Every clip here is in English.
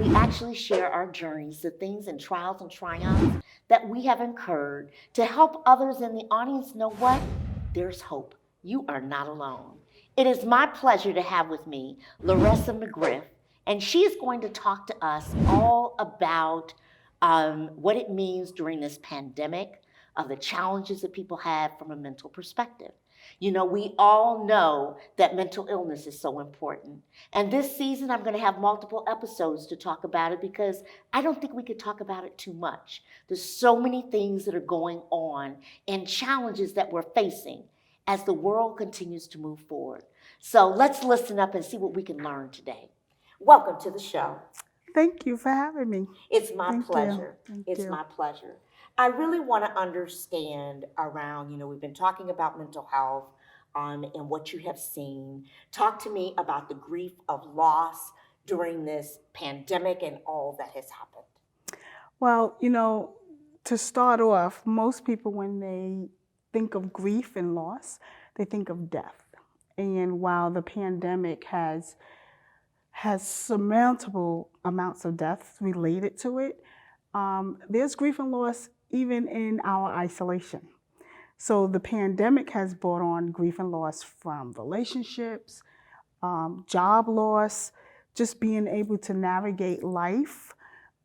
we actually share our journeys, the things and trials and triumphs that we have incurred to help others in the audience know what? There's hope. You are not alone. It is my pleasure to have with me Larissa McGriff, and she is going to talk to us all about what it means during this pandemic, of the challenges that people have from a mental perspective. You know, we all know that mental illness is so important. And this season, I'm going to have multiple episodes to talk about it because I don't think we could talk about it too much. There's so many things that are going on and challenges that we're facing as the world continues to move forward. So let's listen up and see what we can learn today. Welcome to the show. Thank you for having me. It's my Thank you. pleasure. Thank It's you. my pleasure. I really want to understand around, we've been talking about mental health and what you have seen. Talk to me about the grief of loss during this pandemic and all that has happened. Well, to start off, most people, when they think of grief and loss, they think of death. And while the pandemic has surmountable amounts of deaths related to it, there's grief and loss even in our isolation. So the pandemic has brought on grief and loss from relationships, job loss, just being able to navigate life.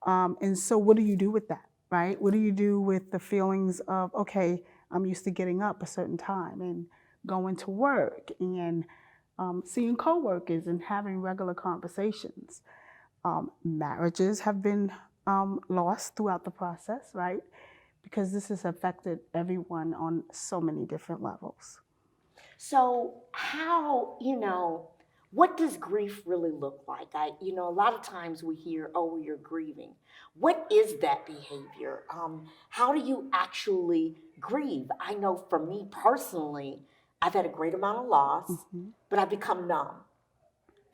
And so what do you do with that, right? What do you do with the feelings of, okay, I'm used to getting up a certain time and going to work and seeing coworkers and having regular conversations. Marriages have been lost throughout the process, right? Because this has affected everyone on so many different levels. So, what does grief really look like? A lot of times we hear, oh, you're grieving. What is that behavior? How do you actually grieve? I know for me personally, I've had a great amount of loss, but I've become numb.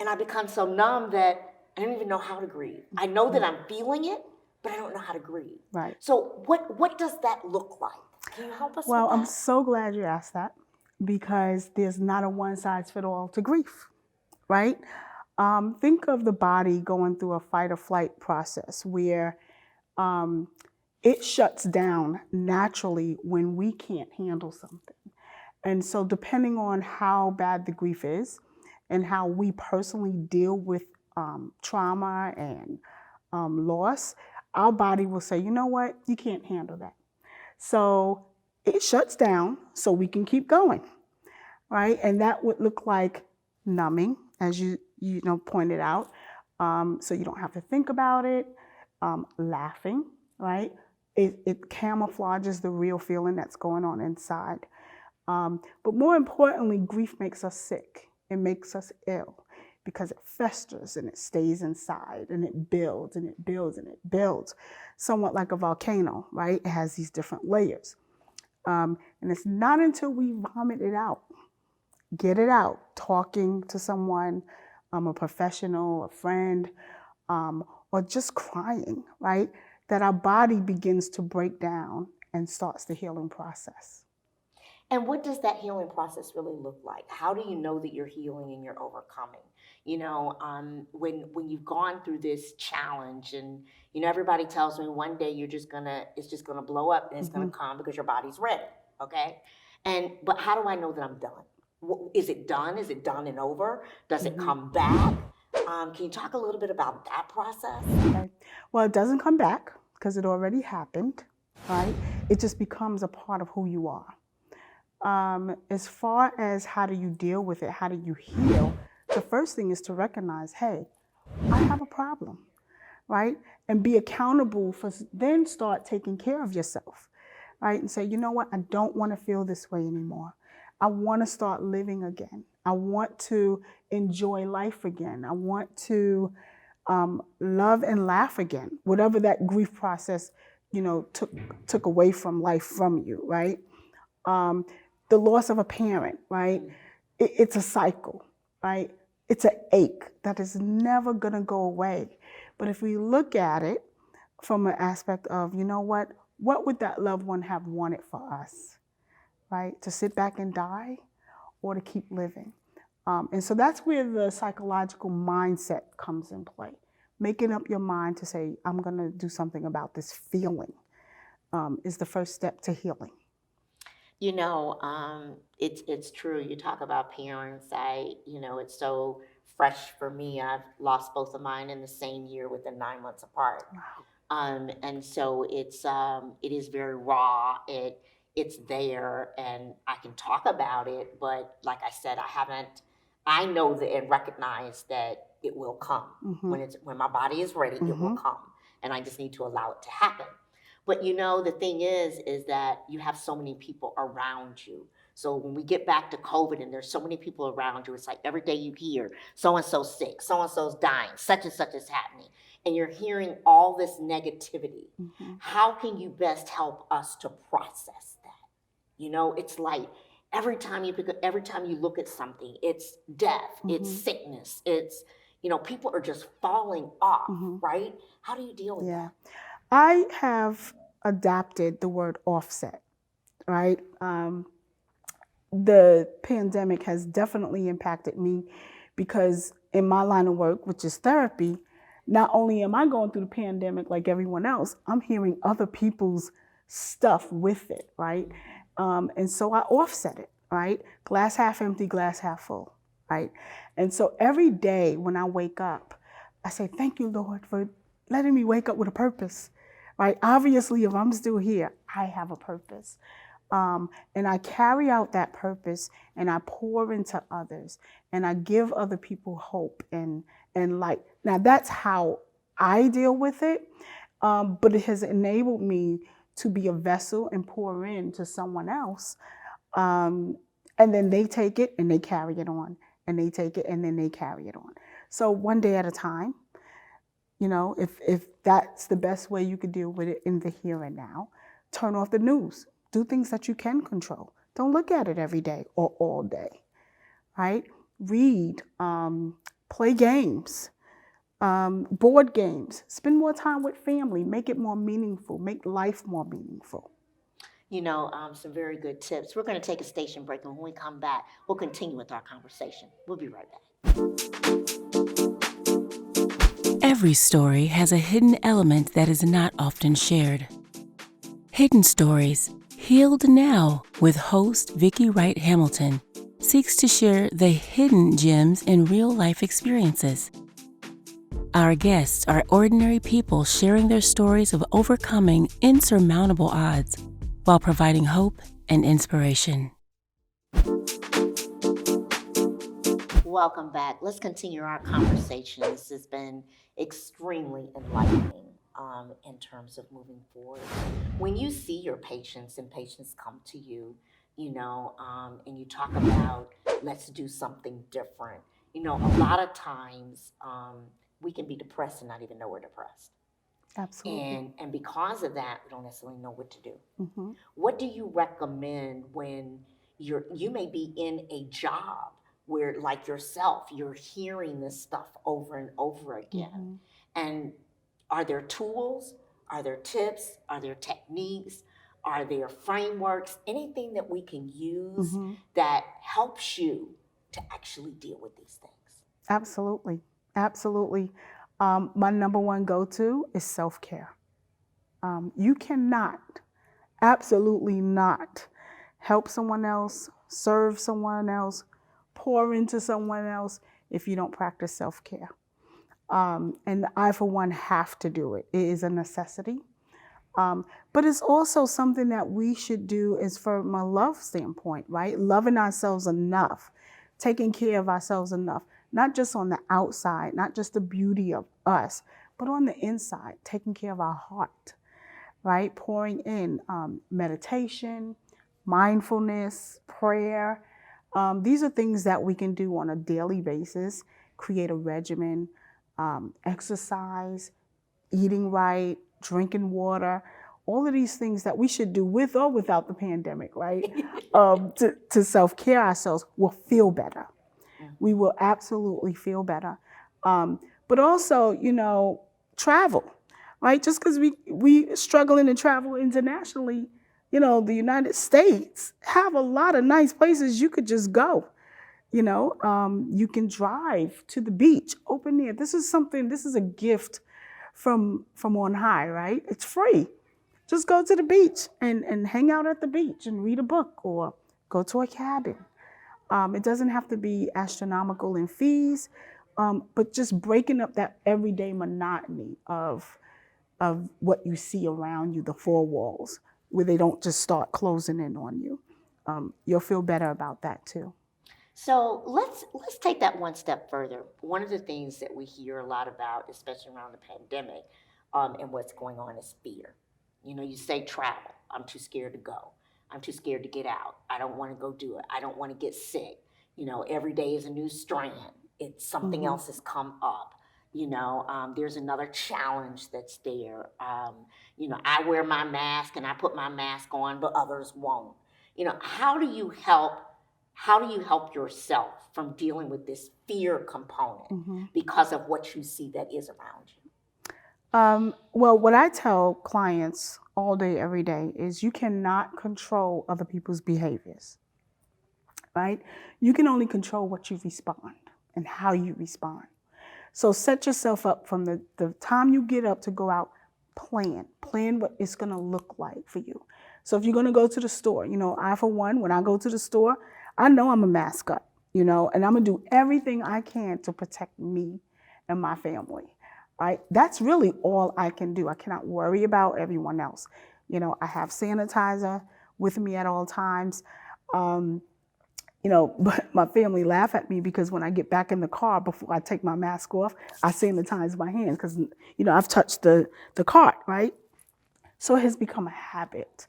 And I become so numb that I don't even know how to grieve. I know that I'm feeling it, but I don't know how to grieve. Right. So what does that look like? Can you help us Well, with that? I'm so glad you asked that because there's not a one size fit all to grief, right? Think of the body going through a fight or flight process where it shuts down naturally when we can't handle something. And so, depending on how bad the grief is and how we personally deal with trauma and loss, our body will say, you know what, you can't handle that. So it shuts down so we can keep going, right? And that would look like numbing, as you pointed out, so you don't have to think about it. Laughing, right? It camouflages the real feeling that's going on inside. But more importantly, grief makes us sick. It makes us ill because it festers and it stays inside and it builds and it builds and it builds, somewhat like a volcano, right? It has these different layers. And it's not until we vomit it out, get it out, talking to someone, a professional, a friend, or just crying, right? That our body begins to break down and starts the healing process. And what does that healing process really look like? How do you know that you're healing and you're overcoming? When you've gone through this challenge, and everybody tells me one day it's just gonna blow up and it's gonna come because your body's ready. Okay, but how do I know that I'm done? Is it done? Is it done and over? Does it come back? Can you talk a little bit about that process? Okay. Well, it doesn't come back because it already happened, right? It just becomes a part of who you are. As far as how do you deal with it, how do you heal, the first thing is to recognize, hey, I have a problem, right? And be accountable for, then start taking care of yourself, right? And say, you know what, I don't want to feel this way anymore. I want to start living again. I want to enjoy life again. I want to love and laugh again, whatever that grief process, took away from life from you, right? The loss of a parent, right? It's a cycle, right? It's an ache that is never gonna go away. But if we look at it from an aspect of, you know what would that loved one have wanted for us, right? To sit back and die or to keep living? And so that's where the psychological mindset comes in play. making up your mind to say, I'm going to do something about this feeling, is the first step to healing. You know, it's true. You talk about parents. It's so fresh for me. I've lost both of mine in the same year within 9 months apart. Wow. And so it is very raw. It's there, and I can talk about it. But like I said, I haven't. I know that and recognize that it will come when my body is ready. It will come, and I just need to allow it to happen. But the thing is that you have so many people around you. So when we get back to COVID and there's so many people around you, it's like every day you hear so and so's sick, so and so's dying, such and such is happening, and you're hearing all this negativity. How can you best help us to process that? It's like every time you look at something, it's death, it's sickness, it's people are just falling off, right? How do you deal with that? I have adapted the word offset, right? The pandemic has definitely impacted me because in my line of work, which is therapy, not only am I going through the pandemic like everyone else, I'm hearing other people's stuff with it, right? And so I offset it, right? Glass half empty, glass half full, right? And so every day when I wake up, I say, thank you, Lord, for letting me wake up with a purpose, right? Obviously, if I'm still here, I have a purpose. And I carry out that purpose and I pour into others and I give other people hope and light. Now, that's how I deal with it, but it has enabled me to be a vessel and pour into someone else. And then they take it and they carry it on, and they take it and then they carry it on. So one day at a time. If that's the best way you could deal with it in the here and now, turn off the news. Do things that you can control. Don't look at it every day or all day, right? Read, play games, board games. Spend more time with family. Make it more meaningful. Make life more meaningful. Some very good tips. We're going to take a station break, and when we come back, we'll continue with our conversation. We'll be right back. Every story has a hidden element that is not often shared. Hidden Stories, Healed Now, with host Vicki Wright Hamilton, seeks to share the hidden gems in real-life experiences. Our guests are ordinary people sharing their stories of overcoming insurmountable odds while providing hope and inspiration. Welcome back. Let's continue our conversation. This has been extremely enlightening in terms of moving forward. When you see your patients and patients come to you, and you talk about, let's do something different. A lot of times we can be depressed and not even know we're depressed. Absolutely. And because of that, we don't necessarily know what to do. What do you recommend when you may be in a job where, like yourself, you're hearing this stuff over and over again? And are there tools? Are there tips? Are there techniques? Are there frameworks? Anything that we can use that helps you to actually deal with these things? Absolutely. Absolutely. My number one go-to is self-care. You cannot, absolutely not, help someone else, serve someone else, pour into someone else if you don't practice self-care. And I, for one, have to do it. It is a necessity. But it's also something that we should do is from a love standpoint, right? Loving ourselves enough, taking care of ourselves enough, not just on the outside, not just the beauty of us, but on the inside, taking care of our heart, right? Pouring in meditation, mindfulness, prayer. These are things that we can do on a daily basis, create a regimen, exercise, eating right, drinking water, all of these things that we should do with or without the pandemic, right? To self-care ourselves, will feel better. We will absolutely feel better. But also, travel, right? Just because we struggling to travel internationally, the United States have a lot of nice places you could just go. You can drive to the beach, open air. This is a gift from on high, right? It's free. Just go to the beach and hang out at the beach and read a book or go to a cabin. It doesn't have to be astronomical in fees, but just breaking up that everyday monotony of what you see around you, the four walls, where they don't just start closing in on you. You'll feel better about that too. So let's take that one step further. One of the things that we hear a lot about, especially around the pandemic, and what's going on, is fear. You say travel. I'm too scared to go. I'm too scared to get out. I don't want to go do it. I don't want to get sick. Every day is a new strand. It's something else has come up. There's another challenge that's there. I wear my mask and I put my mask on, but others won't. How do you help yourself from dealing with this fear component because of what you see that is around you? Well, what I tell clients all day, every day is you cannot control other people's behaviors, right? You can only control what you respond and how you respond. So set yourself up from the time you get up to go out, plan what it's going to look like for you. So if you're going to go to the store, I, for one, when I go to the store, I know I'm a mask up, and I'm going to do everything I can to protect me and my family, right? That's really all I can do. I cannot worry about everyone else. I have sanitizer with me at all times. But my family laugh at me because when I get back in the car, before I take my mask off, I sanitize my hands because, I've touched the cart, right? So it has become a habit.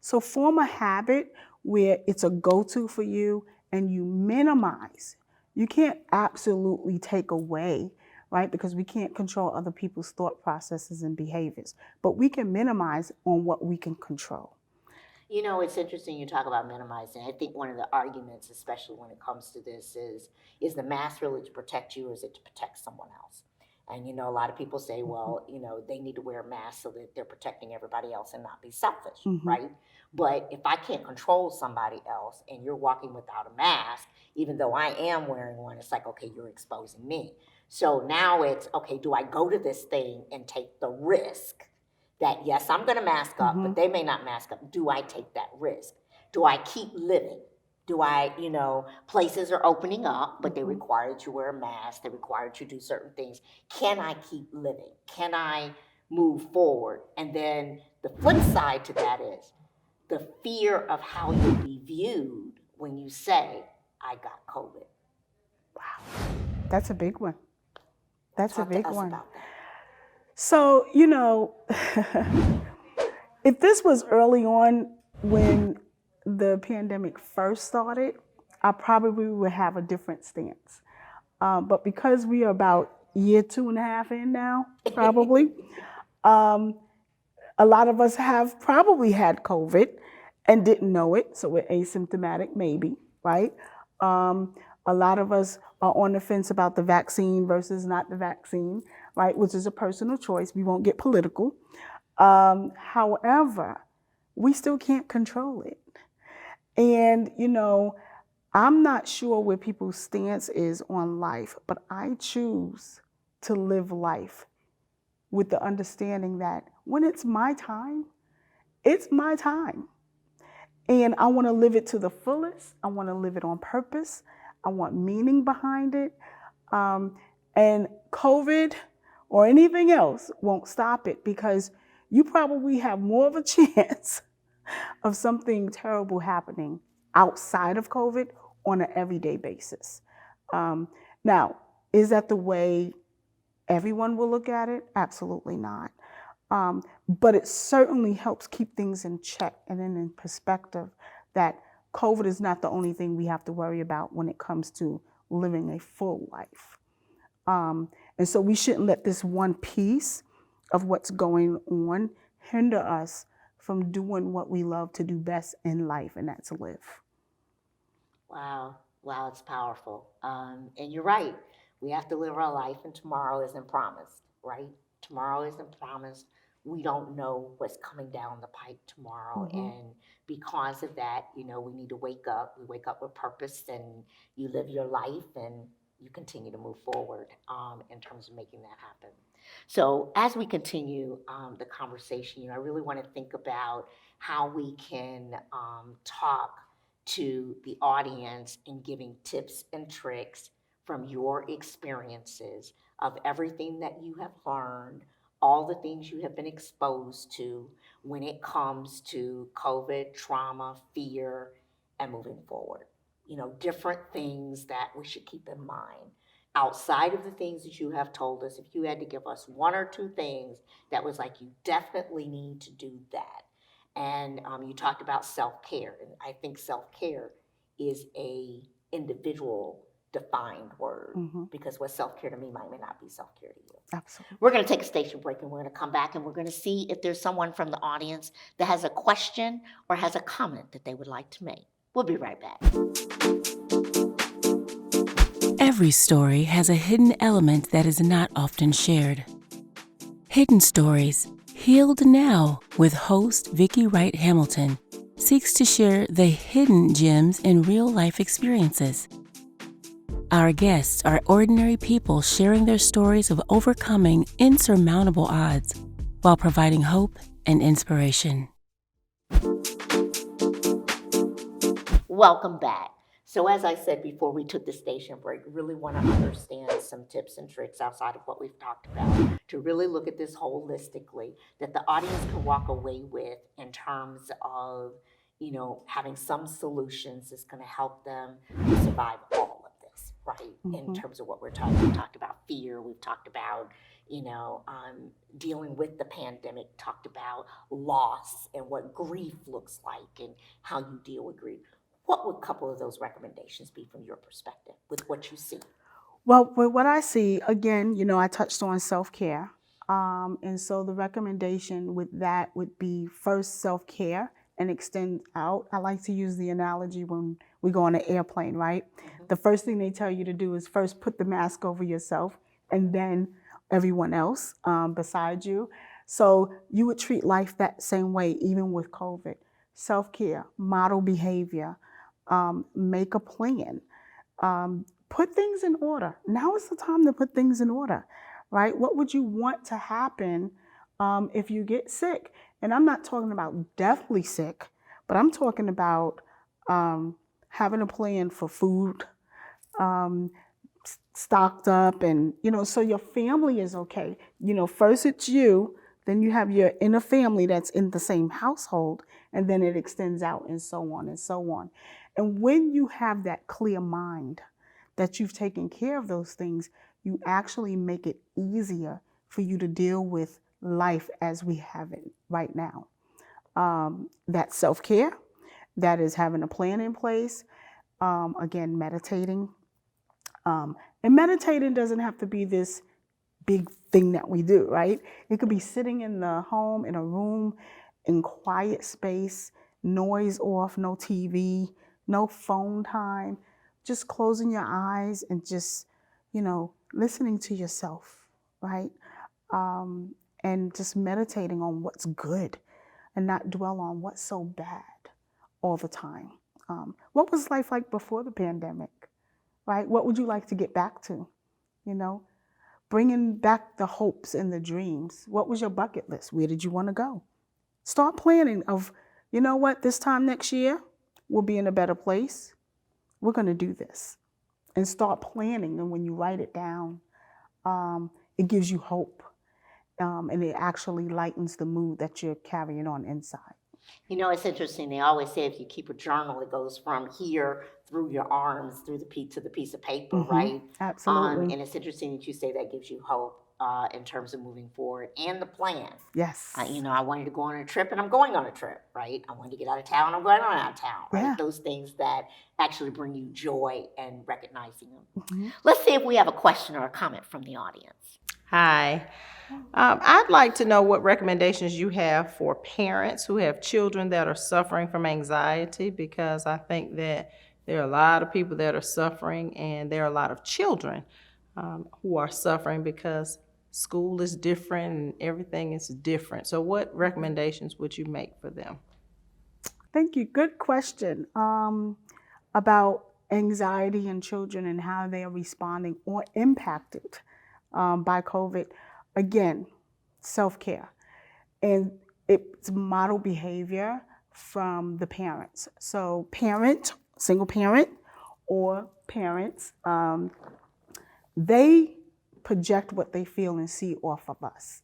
So form a habit where it's a go-to for you and you minimize. You can't absolutely take away, right? Because we can't control other people's thought processes and behaviors, but we can minimize on what we can control. It's interesting you talk about minimizing. I think one of the arguments, especially when it comes to this, is the mask really to protect you or is it to protect someone else? And, a lot of people say, well, they need to wear a mask so that they're protecting everybody else and not be selfish, right? But if I can't control somebody else and you're walking without a mask, even though I am wearing one, it's like, okay, you're exposing me. So now it's, okay, do I go to this thing and take the risk that, yes, I'm going to mask up, but they may not mask up. Do I take that risk? Do I keep living? Do I, places are opening up, but they require that you wear a mask. They require that you do certain things. Can I keep living? Can I move forward? And then the flip side to that is the fear of how you'll be viewed when you say, I got COVID. Wow, that's a big one. That's Talk a big to us one. about that. So, if this was early on when the pandemic first started, I probably would have a different stance. But because we are about year 2.5 in now, probably, a lot of us have probably had COVID and didn't know it, so we're asymptomatic maybe, right? A lot of us are on the fence about the vaccine versus not the vaccine, right? Which is a personal choice. We won't get political. However, we still can't control it. And, I'm not sure where people's stance is on life, but I choose to live life with the understanding that when it's my time, it's my time. And I want to live it to the fullest. I want to live it on purpose. I want meaning behind it. And COVID or anything else won't stop it because you probably have more of a chance of something terrible happening outside of COVID on an everyday basis. Now, is that the way everyone will look at it? Absolutely not. But it certainly helps keep things in check and in perspective that COVID is not the only thing we have to worry about when it comes to living a full life. And so we shouldn't let this one piece of what's going on hinder us from doing what we love to do best in life, and that's live. Wow, it's powerful. And you're right. We have to live our life, and tomorrow isn't promised, right? Tomorrow isn't promised. we don't know what's coming down the pike tomorrow. And because of that, you know, we need to wake up. We wake up with purpose, and you live your life, and you continue to move forward in terms of making that happen. So as we continue the conversation, you know, I really want to think about how we can talk to the audience in giving tips and tricks from your experiences of everything that you have learned, all the things you have been exposed to when it comes to COVID, trauma, fear, and moving forward. You know, different things that we should keep in mind. Outside of the things that you have told us, if you had to give us one or two things that was like, you definitely need to do that. And you talked about self-care, and I think self-care is a individual defined word, because what self-care to me might may not be self-care to you. Absolutely. We're going to take a station break, and we're going to come back, and we're going to see if there's someone from the audience that has a question or has a comment that they would like to make. We'll be right back. Every story has a hidden element that is not often shared. Hidden Stories, Healed Now, with host Vicki Wright Hamilton, seeks to share the hidden gems in real-life experiences. Our guests are ordinary people sharing their stories of overcoming insurmountable odds while providing hope and inspiration. Welcome back. So as I said before we took the station break, really want to understand some tips and tricks outside of what we've talked about to really look at this holistically, that the audience can walk away with in terms of, you know, having some solutions that's going to help them to survive all of this, right? In terms of what we're talking, we talked about fear, we've talked about, you know, dealing with the pandemic, talked about loss and what grief looks like and how you deal with grief. What would a couple of those recommendations be from your perspective with what you see? Well, with what I see, again, you know, I touched on self-care. And so the recommendation with that would be first self-care and extend out. I like to use the analogy when we go on an airplane, right? The first thing they tell you to do is first put the mask over yourself and then everyone else beside you. So you would treat life that same way, even with COVID. Self-care, model behavior, make a plan, put things in order. Now is the time to put things in order, right? What would you want to happen if you get sick? And I'm not talking about deathly sick, but I'm talking about having a plan for food, stocked up, and, you know, so your family is okay. You know, first it's you, then you have your inner family that's in the same household, and then it extends out and so on and so on. And when you have that clear mind that you've taken care of those things, you actually make it easier for you to deal with life as we have it right now. That's self-care, that is having a plan in place, again, meditating. And meditating doesn't have to be this big thing that we do, right? It could be sitting in the home, in a room, in quiet space, noise off, no TV, no phone time, just closing your eyes and just, you know, listening to yourself, right? And just meditating on what's good and not dwell on what's so bad all the time. What was life like before the pandemic, right? What would you like to get back to, you know? Bringing back the hopes and the dreams. What was your bucket list? Where did you want to go? Start planning of, you know what, this time next year, we'll be in a better place. We're going to do this. And start planning. And when you write it down, it gives you hope. And it actually lightens the mood that you're carrying on inside. You know, it's interesting. They always say if you keep a journal, it goes from here through your arms, through the piece to the piece of paper, right? Absolutely. And it's interesting that you say that gives you hope in terms of moving forward and the plan. Yes. You know, I wanted to go on a trip, and I'm going on a trip, right? I wanted to get out of town, I'm going out of town, right? Yeah. Those things that actually bring you joy and recognizing them. Let's see if we have a question or a comment from the audience. Hi. I'd like to know what recommendations you have for parents who have children that are suffering from anxiety, because I think that there are a lot of people that are suffering, and there are a lot of children who are suffering because school is different and everything is different. So what recommendations would you make for them? Thank you. Good question about anxiety in children and how they are responding or impacted by COVID. Again, self-care. And it's model behavior from the parents. So parent, single parent, or parents, they project what they feel and see off of us,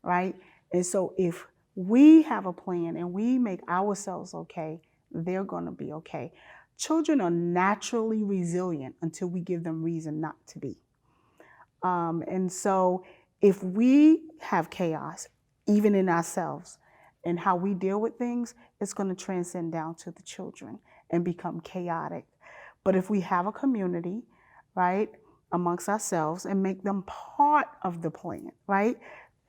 right? And so if we have a plan and we make ourselves okay, they're going to be okay. Children are naturally resilient until we give them reason not to be. And so if we have chaos, even in ourselves, and how we deal with things, it's going to transcend down to the children and become chaotic. But if we have a community, right, amongst ourselves and make them part of the plan, right?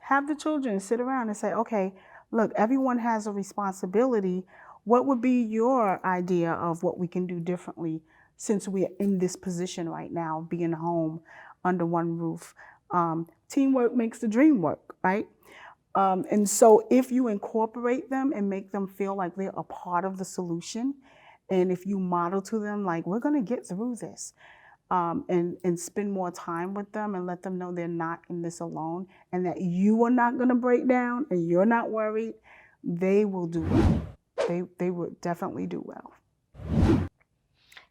Have the children sit around and say, okay, look, everyone has a responsibility. What would be your idea of what we can do differently since we're in this position right now, being home under one roof? Teamwork makes the dream work, right? And so if you incorporate them and make them feel like they're a part of the solution, and if you model to them, like, we're going to get through this, and spend more time with them and let them know they're not in this alone and that you are not going to break down and you're not worried, they will do well. They would definitely do well.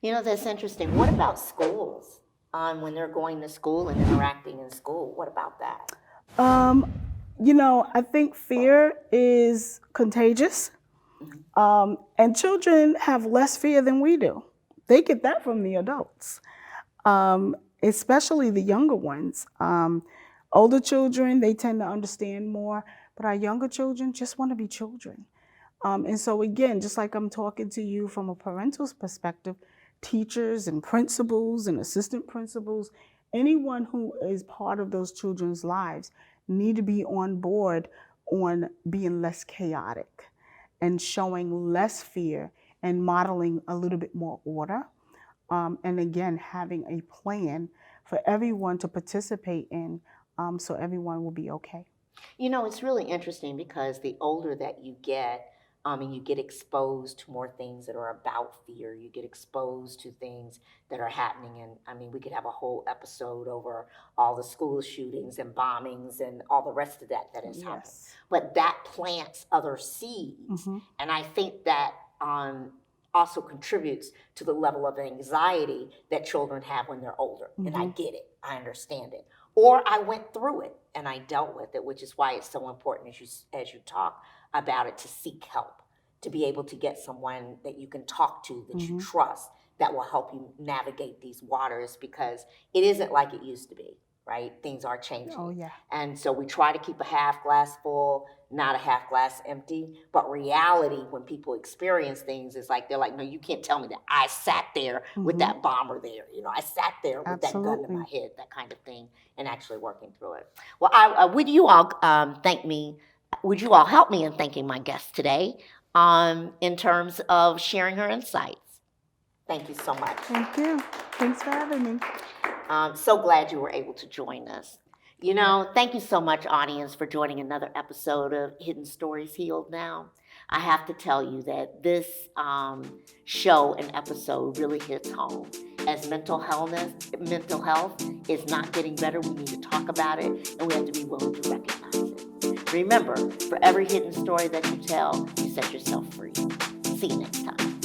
You know, that's interesting. What about schools? When they're going to school and interacting in school, what about that? You know, I think fear is contagious, and children have less fear than we do. They get that from the adults, especially the younger ones. Older children, they tend to understand more, but our younger children just want to be children. And so again, just like I'm talking to you from a parental's perspective, teachers and principals and assistant principals, anyone who is part of those children's lives need to be on board on being less chaotic and showing less fear and modeling a little bit more order. And again, having a plan for everyone to participate in, so everyone will be okay. You know, it's really interesting because the older that you get, and you get exposed to more things that are about fear, you get exposed to things that are happening. And I mean, we could have a whole episode over all the school shootings and bombings and all the rest of that has happened. But that plants other seeds. And I think that also contributes to the level of anxiety that children have when they're older. And I get it, I understand it. Or I went through it and I dealt with it, which is why it's so important as you talk about it, to seek help, to be able to get someone that you can talk to, that you trust, that will help you navigate these waters, because it isn't like it used to be, right? Things are changing. Oh, yeah. And so we try to keep a half glass full, not a half glass empty. But reality, when people experience things, is like, they're like, no, you can't tell me that I sat there with that bomber there. You know, I sat there with that gun in my head, that kind of thing, and actually working through it. Well, would you all would you all help me in thanking my guest today in terms of sharing her insights? Thank you so much. Thank you. Thanks for having me. So glad you were able to join us. You know, thank you so much, audience, for joining another episode of Hidden Stories Healed Now. I have to tell you that this show and episode really hits home. As mental health is not getting better, we need to talk about it, and we have to be willing to recognize it. Remember, for every hidden story that you tell, you set yourself free. See you next time.